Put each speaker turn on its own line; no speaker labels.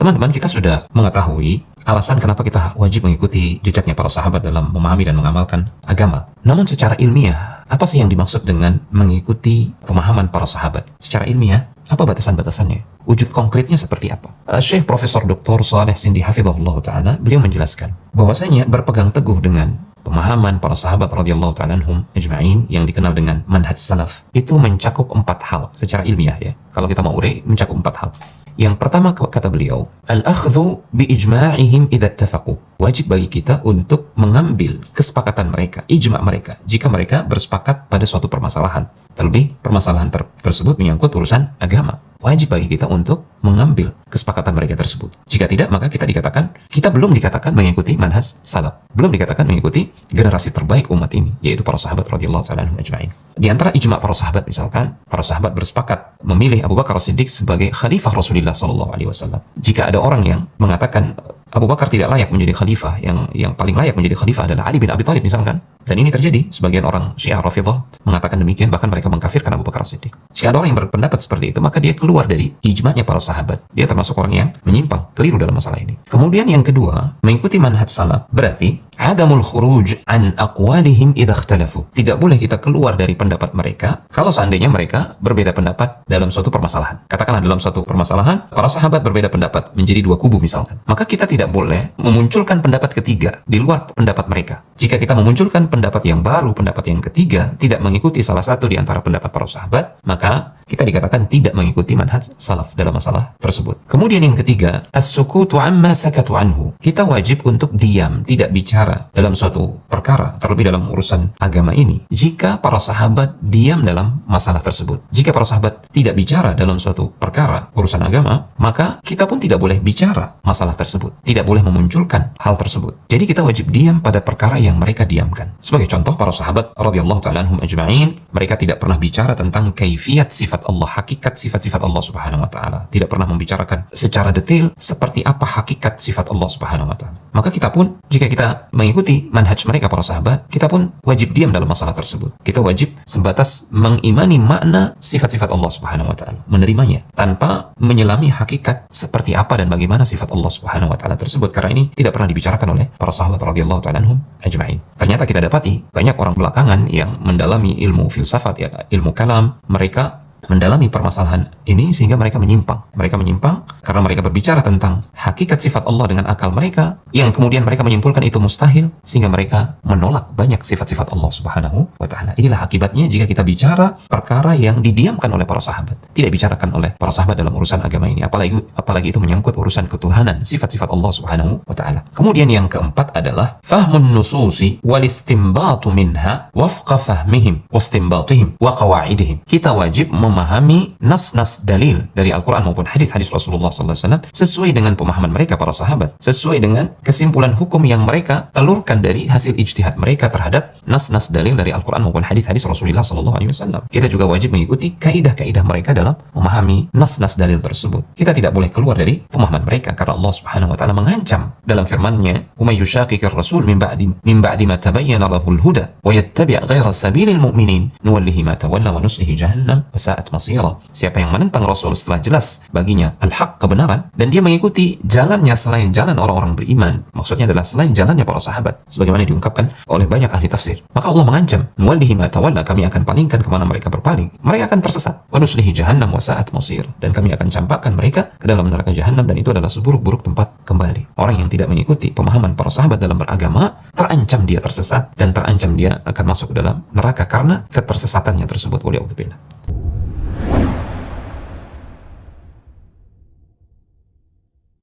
Teman-teman, kita sudah mengetahui alasan kenapa kita wajib mengikuti jejaknya para sahabat dalam memahami dan mengamalkan agama. Namun secara ilmiah, apa sih yang dimaksud dengan mengikuti pemahaman para sahabat? Secara ilmiah, apa batasan-batasannya? Wujud konkretnya seperti apa? Syekh Profesor Dr. Shalih Sindi Hafizahullah Ta'ala, beliau menjelaskan bahwasanya berpegang teguh dengan pemahaman para sahabat radhiyallahu ta'ala anhum ajma'in yang dikenal dengan manhaj salaf itu mencakup 4 hal secara ilmiah ya. Kalau kita mau urei, mencakup 4 hal. Yang pertama, kata beliau, al-akhdhu bi ijma'ihim idza ittafaqu. Wajib bagi kita untuk mengambil kesepakatan mereka, ijma' mereka, jika mereka bersepakat pada suatu permasalahan. Terlebih permasalahan tersebut menyangkut urusan agama. Wajib bagi kita untuk mengambil kesepakatan mereka tersebut. Jika tidak, maka kita belum dikatakan mengikuti manhaj salaf. Belum dikatakan mengikuti generasi terbaik umat ini, yaitu para sahabat radhiyallahu ta'ala anhum ajma'in. Di antara ijma' para sahabat misalkan, para sahabat bersepakat memilih Abu Bakar As-Siddiq sebagai khalifah Rasulullah sallallahu alaihi wasallam. Jika ada orang yang mengatakan Abu Bakar tidak layak menjadi khalifah, yang paling layak menjadi khalifah adalah Ali bin Abi Thalib misalkan, dan ini terjadi, sebagian orang Syiah Rafidhah mengatakan demikian, bahkan mereka mengkafirkan Abu Bakar As-Siddiq. Jika ada orang yang berpendapat seperti itu, maka dia keluar dari ijma'nya para sahabat. Dia termasuk orang yang menyimpang, keliru dalam masalah ini. Kemudian yang kedua, mengikuti manhaj salaf berarti adamul khuruj an aqwalihim idza ikhtalafu. Tidak boleh kita keluar dari pendapat mereka kalau seandainya mereka berbeda pendapat dalam suatu permasalahan. Katakanlah dalam suatu permasalahan para sahabat berbeda pendapat menjadi 2 kubu misalkan. Maka kita tidak boleh memunculkan pendapat ketiga di luar pendapat mereka. Jika kita memunculkan pendapat yang baru, pendapat yang ketiga tidak mengikuti salah satu di antara pendapat para sahabat, maka kita dikatakan tidak mengikuti manhaj salaf dalam masalah tersebut. Kemudian yang ketiga, as-sukutu amma sakatu anhu. Kita wajib untuk diam, tidak bicara dalam suatu perkara, terlebih dalam urusan agama ini, jika para sahabat diam dalam masalah tersebut. Jika para sahabat tidak bicara dalam suatu perkara, urusan agama, maka kita pun tidak boleh bicara masalah tersebut, tidak boleh memunculkan hal tersebut. Jadi kita wajib diam pada perkara yang mereka diamkan. Sebagai contoh, para sahabat radhiyallahu ta'ala anhum ajma'in, mereka tidak pernah bicara tentang kaifiyat sifat Allah, hakikat sifat-sifat Allah subhanahu wa ta'ala. Tidak pernah membicarakan secara detail seperti apa hakikat sifat Allah subhanahu wa ta'ala. Maka kita pun, jika kita mengikuti manhaj mereka para sahabat, kita pun wajib diam dalam masalah tersebut. Kita wajib sebatas mengimani makna sifat-sifat Allah subhanahu wa ta'ala, menerimanya tanpa menyelami hakikat seperti apa dan bagaimana sifat Allah subhanahu wa ta'ala tersebut, karena ini tidak pernah dibicarakan oleh para sahabat radhiyallahu ta'ala anhum ajma'in. Ternyata kita dapati banyak orang belakangan yang mendalami ilmu filsafat, ya, ilmu kalam, mereka mendalami permasalahan ini sehingga mereka menyimpang. Mereka menyimpang karena mereka berbicara tentang hakikat sifat Allah dengan akal mereka, yang kemudian mereka menyimpulkan itu mustahil, sehingga mereka menolak banyak sifat-sifat Allah subhanahu wa ta'ala. Inilah akibatnya jika kita bicara perkara yang didiamkan oleh para sahabat, tidak bicarakan oleh para sahabat dalam urusan agama ini, apalagi itu menyangkut urusan ketuhanan, sifat-sifat Allah subhanahu wa ta'ala. Kemudian yang keempat adalah fahmun nususi wal istinbatu minha wafqa fahmihim wastinbatihim wa qawaidihim. Kita wajib memahami nas-nas dalil dari Al-Quran maupun hadis-hadis Rasulullah SAW sesuai dengan pemahaman mereka para sahabat, sesuai dengan kesimpulan hukum yang mereka telurkan dari hasil ijtihad mereka terhadap nas-nas dalil dari Al-Quran maupun hadis-hadis Rasulullah SAW. Kita juga wajib mengikuti kaidah-kaidah mereka dalam memahami nas-nas dalil tersebut. Kita tidak boleh keluar dari pemahaman mereka, karena Allah Subhanahu wa ta'ala mengancam dalam firman-Nya, "Wa may yushaqiqir rasul min ba'di ma tabayyana lahul huda wa yattabi' ghayra sabilil mu'minin nuwallihi ma tawalla wa nuslihi jahannam wa sa'at masira." Siapa yang menentang Rasul setelah jelas baginya al-haq, kebenaran, dan dia mengikuti jalannya selain jalan orang-orang beriman, maksudnya adalah selain jalannya para sahabat, sebagaimana diungkapkan oleh banyak ahli tafsir, maka Allah mengancam, nuwallihi ma tawalla, kami akan palingkan kemana mereka berpaling, mereka akan tersesat, wa nuslihi jahannam wa sa'at masir, dan kami akan campakkan mereka ke dalam neraka jahannam, dan itu adalah seburuk-buruk tempat kembali. Orang yang tidak mengikuti pemahaman para sahabat dalam beragama, terancam dia tersesat, dan terancam dia akan masuk ke dalam neraka karena ketersesatannya tersebut. Waliyadzubillah.